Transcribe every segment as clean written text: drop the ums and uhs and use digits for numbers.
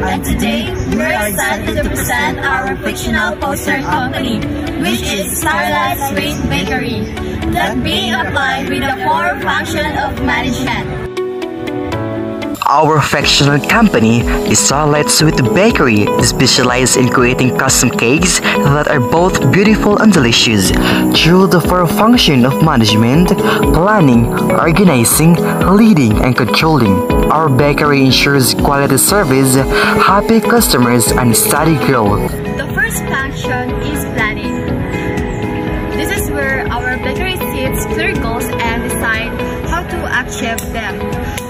and today we are excited to present our fictional poster company, which is Starlight Sweet Bakery, that being applied with the core function of management. Our fictional company is Starlight Sweet Bakery, specialized in creating custom cakes that are both beautiful and delicious. Through the four functions of management, planning, organizing, leading, and controlling, our bakery ensures quality service, happy customers, and steady growth. The first function is planning. This is where our bakery sets clear goals and decide how to achieve them.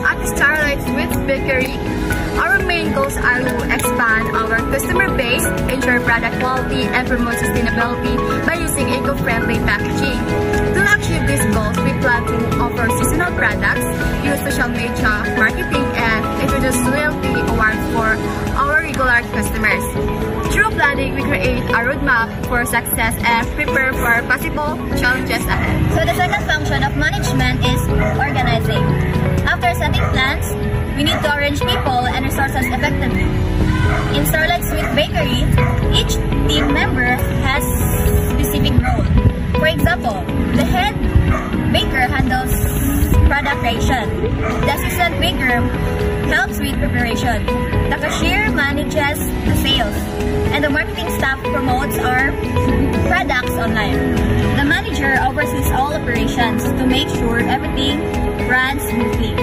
At Starlight Sweet Bakery, our main goals are to expand our customer base, ensure product quality, and promote sustainability by using eco-friendly packaging. To achieve these goals, we plan to offer seasonal products, use social media marketing, and introduce loyalty awards for our regular customers. Through planning, we create a roadmap for success and prepare for possible challenges ahead. So the second function of management is organizing. After setting plans, we need to arrange people and resources effectively. In Starlight Sweet Bakery, each team member has a specific role. For example, the head baker handles product creation, the assistant baker helps with preparation, the cashier manages the sales, and the marketing staff promotes our products online. The manager oversees all operations to make sure everything runs smoothly.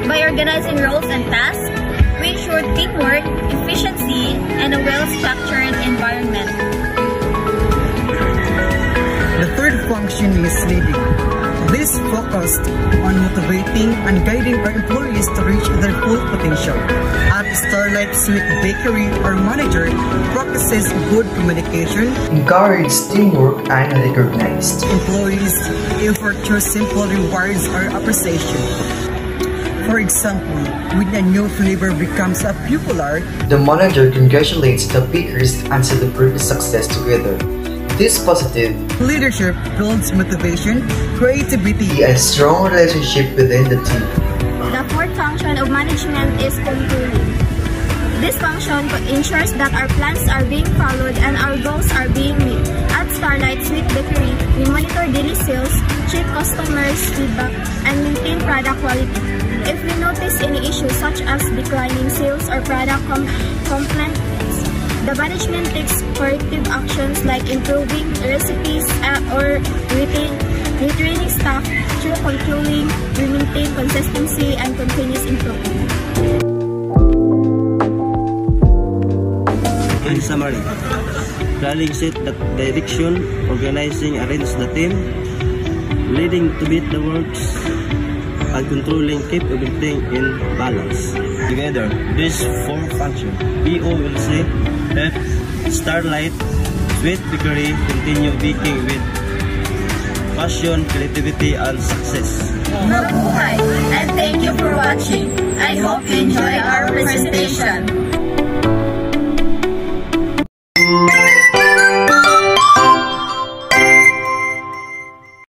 By organizing roles and tasks, we ensure teamwork, efficiency, and a well-structured environment. The third function is leading. This focused on motivating and guiding our employees to reach their full potential. At Starlight Sweet Bakery, our manager practices good communication, Encourages teamwork and recognized employees' effort through simple rewards or appreciation. For example, when a new flavor becomes popular, the manager congratulates the bakers and celebrates success together. This positive leadership builds motivation, creativity, and strong relationship within the team. The fourth function of management is controlling. This function ensures that our plans are being followed and our goals are being met. At Starlight Sweet Bakery, we monitor daily sales, check customers' feedback, and maintain product quality. If we notice any issues such as declining sales or product complaints, the management takes corrective actions like improving recipes or retraining staff. Through controlling, we maintain consistency and continuous improvement. In summary, planning set the direction, organizing arrange the team, leading to beat the works, and controlling keep everything in balance. Together, these four functions, PO will say that Starlight Sweet Bakery continue baking with passion, creativity, and success. Mabuhay! And thank you for watching. I hope you enjoy our presentation.